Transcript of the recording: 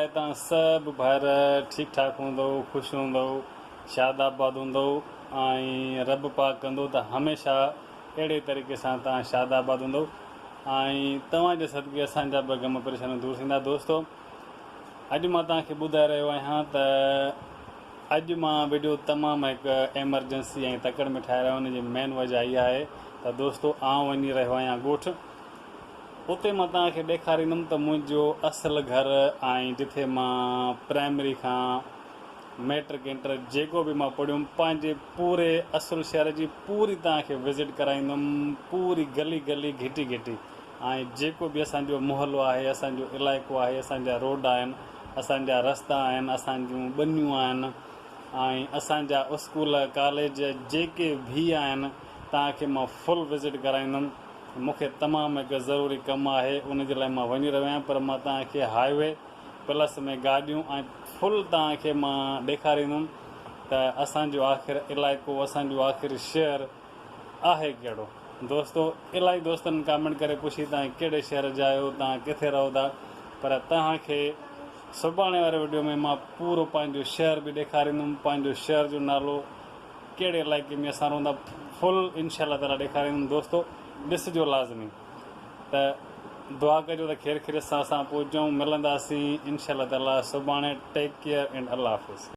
आहे तव्हां सभु भाइर ठीकु ठाक हूंदव, ख़ुशि हूंदव, शादाबाद हूंदव ऐं रब पाक कंदो त हमेशह अहिड़े तरीक़े सां तव्हां शादाबाद हूंदव ऐं तव्हांजे सदके असांजा बि ग़म परेशानी दूरि थींदा। दोस्तो, अॼु मां तव्हांखे ॿुधाए रहियो आहियां त अॼु मां वीडियो तमामु हिकु एमरजेंसी ऐं तकड़ में ठाहे रहियो आहियां। हुनजी मेन वजह इहा आहे त दोस्तो, आउं वञी रहियो आहियां ॻोठु। उते मां तव्हांखे ॾेखारींदुमि त मुंहिंजो असुलु घरु ऐं जिथे मां प्राइमरी खां मैट्रिक इंटर जेको बि मां पढ़ियुमि, पंहिंजे पूरे असुलु शहर जी पूरी तव्हांखे विज़िट कराईंदुमि, पूरी गली गली घिटी घिटी। ऐं जेको बि असांजो मुहलो आहे, असांजो इलाइक़ो आहे, असांजा रोड आहिनि, असांजा रस्ता आहिनि, असांजूं ॿनियूं आहिनि ऐं असांजा स्कूल कॉलेज जेके बि आहिनि, तव्हांखे मां फुल विज़िट कराईंदुमि। मूंखे तमामु हिकु ज़रूरी कमु आहे, उन जे लाइ मां वञी रहियो आहियां। पर मां तव्हांखे हाईवे प्लस में गाॾियूं ऐं फुल तव्हांखे मां ॾेखारींदुमि त असांजो आख़िर इलाइक़ो, असांजो आख़िर शहर आहे कहिड़ो। दोस्तो, इलाही दोस्तनि कमेंट करे पुछी तव्हां कहिड़े शहर जा आहियो, तव्हां किथे रहो था, पर तव्हांखे सुभाणे वारे वीडियो में मां पूरो पंहिंजो शहर बि ॾेखारींदुमि, पंहिंजो शहर जो नालो, कहिड़े इलाइक़े में असां रहंदा, फुल इनशाला ताला ॾेखारींदुमि। दोस्तो, ॾिसिजो लाज़मी, त दुआ कजो त ख़ैर ख़ैरियत सां असां पहुचूं, मिलंदासीं इनशाला ताला सुभाणे। टेक केयर एंड अल्लाह हाफ़िज़।